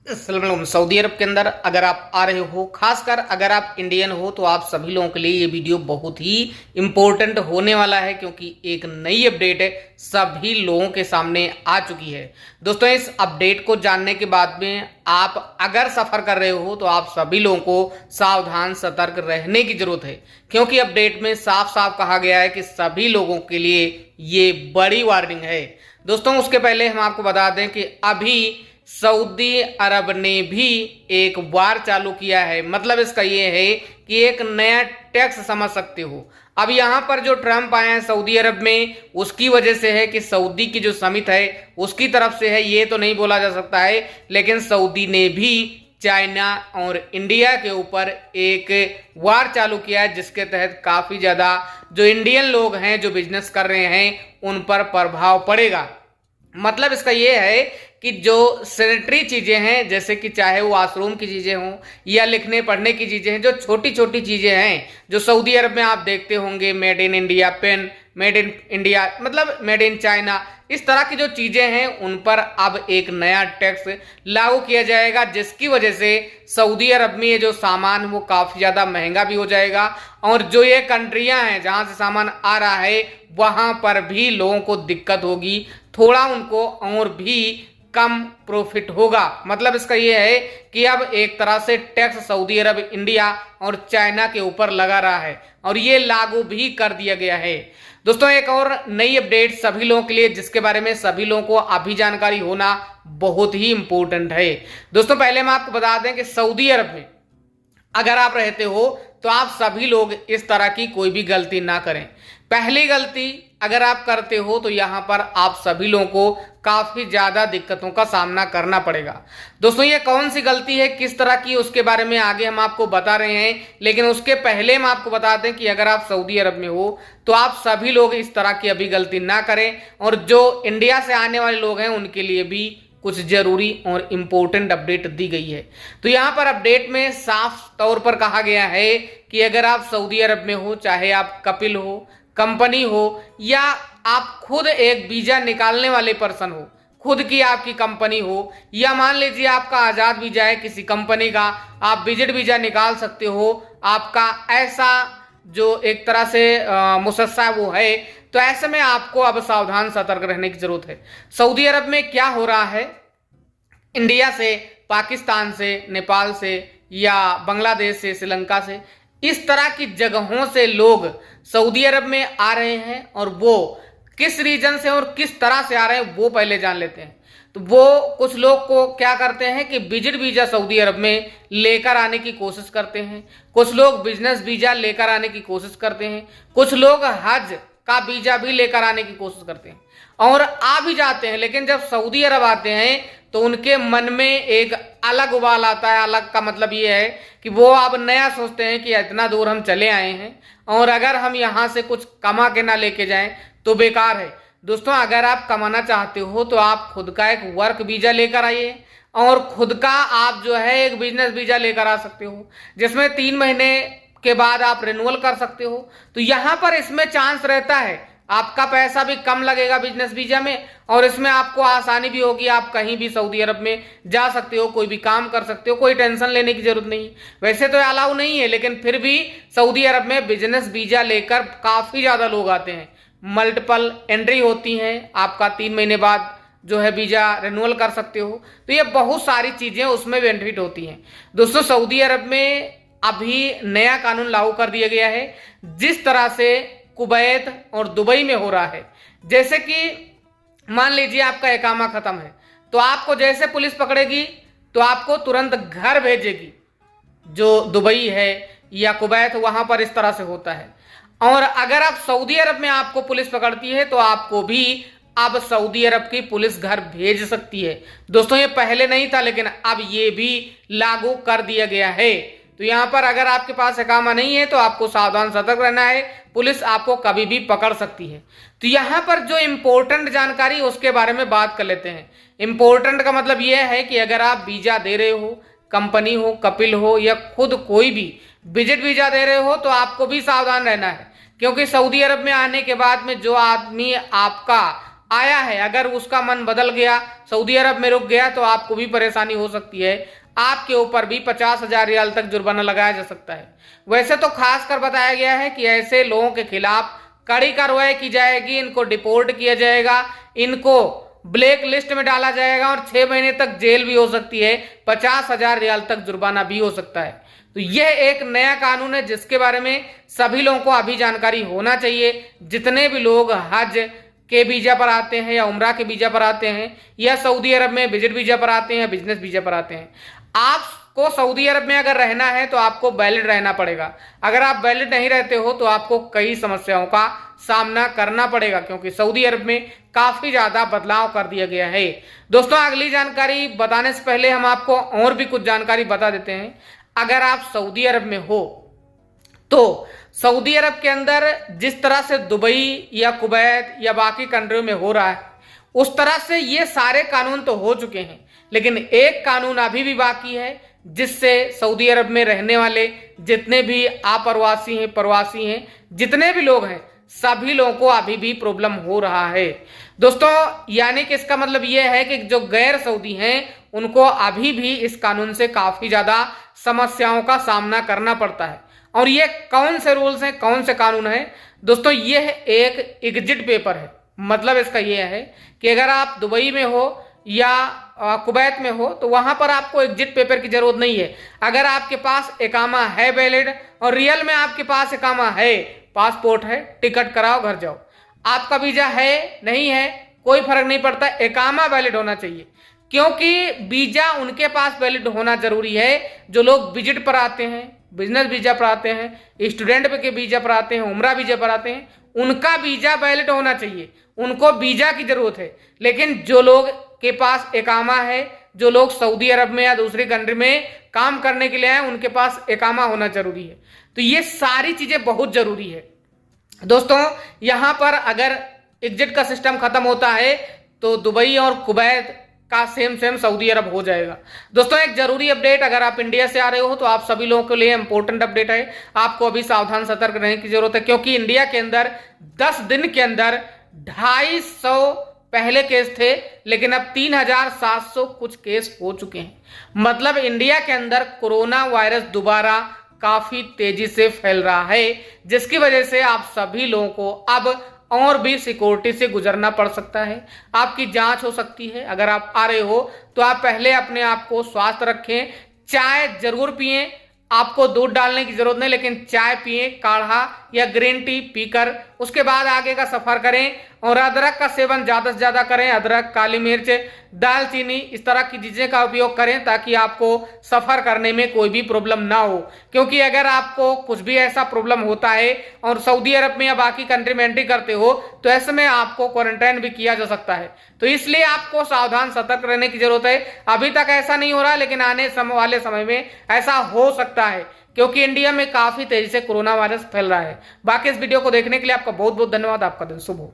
Saudi अरब के अंदर अगर आप आ रहे हो, खासकर अगर आप इंडियन हो, तो आप सभी लोगों के लिए ये वीडियो बहुत ही इम्पोर्टेंट होने वाला है, क्योंकि एक नई अपडेट है सभी लोगों के सामने आ चुकी है। दोस्तों, इस अपडेट को जानने के बाद में आप अगर सफर कर रहे हो तो आप सभी लोगों को सावधान सतर्क रहने की जरूरत है, क्योंकि अपडेट में साफ साफ कहा गया है कि सभी लोगों के लिए ये बड़ी वार्निंग है। दोस्तों, उसके पहले हम आपको बता दें कि अभी सऊदी अरब ने भी एक वार चालू किया है। मतलब इसका ये है कि एक नया टैक्स समझ सकते हो। अब यहां पर जो ट्रंप आए हैं सऊदी अरब में, उसकी वजह से है कि सऊदी की जो समिट है उसकी तरफ से है, ये तो नहीं बोला जा सकता है, लेकिन सऊदी ने भी चाइना और इंडिया के ऊपर एक वार चालू किया है, जिसके तहत काफी ज्यादा जो इंडियन लोग हैं जो बिजनेस कर रहे हैं उन पर प्रभाव पड़ेगा। मतलब इसका ये है कि जो सैनिटरी चीजें हैं, जैसे कि चाहे वो वॉशरूम की चीजें हों या लिखने पढ़ने की चीजें हैं, जो छोटी छोटी चीजें हैं जो सऊदी अरब में आप देखते होंगे, made in India pen, made in India मतलब मेड इन चाइना, इस तरह की जो चीजें हैं उन पर अब एक नया टैक्स लागू किया जाएगा, जिसकी वजह से सऊदी अरब में ये जो सामान वो काफी ज्यादा महंगा भी हो जाएगा, और जो ये कंट्रियां हैं जहां से सामान आ रहा है वहां पर भी लोगों को दिक्कत होगी, थोड़ा उनको और भी कम प्रॉफिट होगा। मतलब इसका यह है कि अब एक तरह से टैक्स सऊदी अरब, इंडिया और चाइना के ऊपर लगा रहा है, और ये लागू भी कर दिया गया है। दोस्तों, एक और नई अपडेट सभी लोगों के लिए, जिसके बारे में सभी लोगों को अभी जानकारी होना बहुत ही इंपॉर्टेंट है। दोस्तों, पहले हम आपको बता दें कि सऊदी अरब में अगर आप रहते हो तो आप सभी लोग इस तरह की कोई भी गलती ना करें। पहली गलती अगर आप करते हो तो यहां पर आप सभी लोगों को काफी ज्यादा दिक्कतों का सामना करना पड़ेगा। दोस्तों, ये कौन सी गलती है, किस तरह की, उसके बारे में आगे हम आपको बता रहे हैं, लेकिन उसके पहले हम आपको बता दें कि अगर आप सऊदी अरब में हो तो आप सभी लोग इस तरह की अभी गलती ना करें, और जो इंडिया से आने वाले लोग हैं उनके लिए भी कुछ जरूरी और इंपॉर्टेंट अपडेट दी गई है। तो यहां पर अपडेट में साफ तौर पर कहा गया है कि अगर आप सऊदी अरब में हो, चाहे आप कपिल हो, कंपनी हो, या आप खुद एक वीजा निकालने वाले पर्सन हो, खुद की आपकी कंपनी हो, या मान लीजिए आपका आजाद वीजा है किसी कंपनी का, आप विजिट वीजा निकाल सकते हो, आपका ऐसा जो एक तरह से मुसस्सा वो है, तो ऐसे में आपको अब सावधान सतर्क रहने की जरूरत है। सऊदी अरब में क्या हो रहा है, इंडिया से, पाकिस्तान से, नेपाल से या बांग्लादेश से, श्रीलंका से, इस तरह की जगहों से लोग सऊदी अरब में आ रहे हैं, और वो किस रीजन से और किस तरह से आ रहे हैं वो पहले जान लेते हैं। तो वो कुछ लोग को क्या करते हैं कि विजिट वीजा सऊदी अरब में लेकर आने की कोशिश करते हैं, कुछ लोग बिजनेस वीजा लेकर आने की कोशिश करते हैं, कुछ लोग हज का वीजा भी लेकर आने की कोशिश करते हैं और आ भी जाते हैं, लेकिन जब सऊदी अरब आते हैं तो उनके मन में एक अलग उबाल आता है। अलग का मतलब ये है कि वो अब नया सोचते हैं कि इतना दूर हम चले आए हैं और अगर हम यहाँ से कुछ कमा के ना लेके जाएं तो बेकार है। दोस्तों, अगर आप कमाना चाहते हो तो आप खुद का एक वर्क वीजा लेकर आइए, और खुद का आप जो है एक बिजनेस वीजा लेकर आ सकते हो, जिसमें 3 महीने के बाद आप रिन्यूअल कर सकते हो। तो यहाँ पर इसमें चांस रहता है, आपका पैसा भी कम लगेगा बिजनेस वीजा में, और इसमें आपको आसानी भी होगी, आप कहीं भी सऊदी अरब में जा सकते हो, कोई भी काम कर सकते हो, कोई टेंशन लेने की जरूरत नहीं। वैसे तो अलाउ नहीं है, लेकिन फिर भी सऊदी अरब में बिजनेस वीजा लेकर काफी ज्यादा लोग आते हैं। मल्टीपल एंट्री होती हैं, आपका 3 महीने बाद जो है वीजा रिन्यूअल कर सकते हो। तो ये बहुत सारी चीजें उसमें बेनिफिट होती हैं। दोस्तों, सऊदी अरब में अभी नया कानून लागू कर दिया गया है, जिस तरह से कुवैत और दुबई में हो रहा है। जैसे कि मान लीजिए आपका इकामा खत्म है, तो आपको जैसे पुलिस पकड़ेगी तो आपको तुरंत घर भेजेगी। जो दुबई है या कुवैत, वहां पर इस तरह से होता है। और अगर आप सऊदी अरब में आपको पुलिस पकड़ती है तो आपको भी अब सऊदी अरब की पुलिस घर भेज सकती है। दोस्तों, ये पहले नहीं था, लेकिन अब ये भी लागू कर दिया गया है। तो यहाँ पर अगर आपके पास इकामा नहीं है तो आपको सावधान सतर्क रहना है, पुलिस आपको कभी भी पकड़ सकती है। तो यहाँ पर जो इंपॉर्टेंट जानकारी उसके बारे में बात कर लेते हैं। इंपॉर्टेंट का मतलब यह है कि अगर आप वीजा दे रहे हो, कंपनी हो, कपिल हो, या खुद कोई भी विजिट वीजा दे रहे हो, तो आपको भी सावधान रहना है, क्योंकि सऊदी अरब में आने के बाद में जो आदमी आपका आया है, अगर उसका मन बदल गया, सऊदी अरब में रुक गया, तो आपको भी परेशानी हो सकती है। आपके ऊपर भी 50,000 रियाल तक जुर्माना लगाया जा सकता है। वैसे तो खासकर बताया गया है कि ऐसे लोगों के खिलाफ कड़ी कार्रवाई की जाएगी, इनको डिपोर्ट किया जाएगा, इनको ब्लैक लिस्ट में डाला जाएगा और 6 महीने तक जेल भी हो सकती है, 50,000 रियाल तक जुर्माना भी हो सकता है। तो यह एक नया कानून है जिसके बारे में सभी लोगों को अभी जानकारी होना चाहिए। जितने भी लोग हज के वीजा पर आते हैं या उम्रा के वीजा पर आते हैं या सऊदी अरब में विजिट वीजा पर आते हैं या बिजनेस वीजा पर आते हैं, आपको सऊदी अरब में अगर रहना है तो आपको वैलिड रहना पड़ेगा। अगर आप वैलिड नहीं रहते हो तो आपको कई समस्याओं का सामना करना पड़ेगा, क्योंकि सऊदी अरब में काफी ज्यादा बदलाव कर दिया गया है। दोस्तों, अगली जानकारी बताने से पहले हम आपको और भी कुछ जानकारी बता देते हैं। अगर आप सऊदी अरब में हो तो सऊदी अरब के अंदर जिस तरह से दुबई या कुवैत या बाकी कंट्रियों में हो रहा है, उस तरह से ये सारे कानून तो हो चुके हैं, लेकिन एक कानून अभी भी बाकी है जिससे सऊदी अरब में रहने वाले जितने भी अप्रवासी हैं, प्रवासी हैं, जितने भी लोग हैं, सभी लोगों को अभी भी प्रॉब्लम हो रहा है। दोस्तों, यानी कि इसका मतलब यह है कि जो गैर सऊदी हैं उनको अभी भी इस कानून से काफी ज्यादा समस्याओं का सामना करना पड़ता है। और ये कौन से रूल्स हैं, कौन से कानून हैं? दोस्तों, यह एक एग्जिट पेपर है। मतलब इसका यह है कि अगर आप दुबई में हो या कुवैत में हो तो वहां पर आपको एग्जिट पेपर की जरूरत नहीं है। अगर आपके पास इकामा है वैलिड और रियल में आपके पास इकामा है, पासपोर्ट है, टिकट कराओ, घर जाओ। आपका वीजा है नहीं है कोई फर्क नहीं पड़ता, इकामा वैलिड होना चाहिए। क्योंकि वीजा उनके पास वैलिड होना जरूरी है जो लोग विजिट पर आते हैं, बिजनेस वीजा पर आते हैं, स्टूडेंट के वीजा पर आते हैं, उम्रा वीजा पर आते हैं, उनका वीजा वैलिड होना चाहिए, उनको वीजा की जरूरत है। लेकिन जो लोग के पास इकामा है, जो लोग सऊदी अरब में या दूसरी कंट्री में काम करने के लिए आए, उनके पास इकामा होना जरूरी है। तो ये सारी चीजें बहुत जरूरी है। दोस्तों, यहां पर अगर एग्जिट का सिस्टम खत्म होता है तो दुबई और कुवैत का सेम सऊदी अरब हो जाएगा। दोस्तों, एक जरूरी अपडेट, अगर आप इंडिया से आ रहे हो तो आप सभी लोगों के लिए इंपॉर्टेंट अपडेट है। आपको अभी सावधान सतर्क रहने की जरूरत है, क्योंकि इंडिया के अंदर 10 दिन के अंदर 250 पहले केस थे, लेकिन अब 3,700 कुछ केस हो चुके हैं। मतलब इंडिया के अंदर कोरोना वायरस दोबारा काफी तेजी से फैल रहा है, जिसकी वजह से आप सभी लोगों को अब और भी सिक्योरिटी से गुजरना पड़ सकता है। आपकी जांच हो सकती है। अगर आप आ रहे हो तो आप पहले अपने आप को स्वस्थ रखें, चाय जरूर पिएं, आपको दूध डालने की जरूरत नहीं, लेकिन चाय पिएं, काढ़ा या ग्रीन टी पीकर उसके बाद आगे का सफर करें। और अदरक का सेवन ज्यादा से ज्यादा करें, अदरक, काली मिर्च, दालचीनी, इस तरह की चीजें का उपयोग करें ताकि आपको सफर करने में कोई भी प्रॉब्लम ना हो। क्योंकि अगर आपको कुछ भी ऐसा प्रॉब्लम होता है और सऊदी अरब में या बाकी कंट्री में एंट्री करते हो तो ऐसे में आपको क्वारंटाइन भी किया जा सकता है। तो इसलिए आपको सावधान सतर्क रहने की जरूरत है। अभी तक ऐसा नहीं हो रहा, लेकिन आने वाले समय में ऐसा हो सकता है, क्योंकि इंडिया में काफी तेजी से कोरोना वायरस फैल रहा है। बाकी इस वीडियो को देखने के लिए आपका बहुत बहुत धन्यवाद। आपका दिन शुभ हो।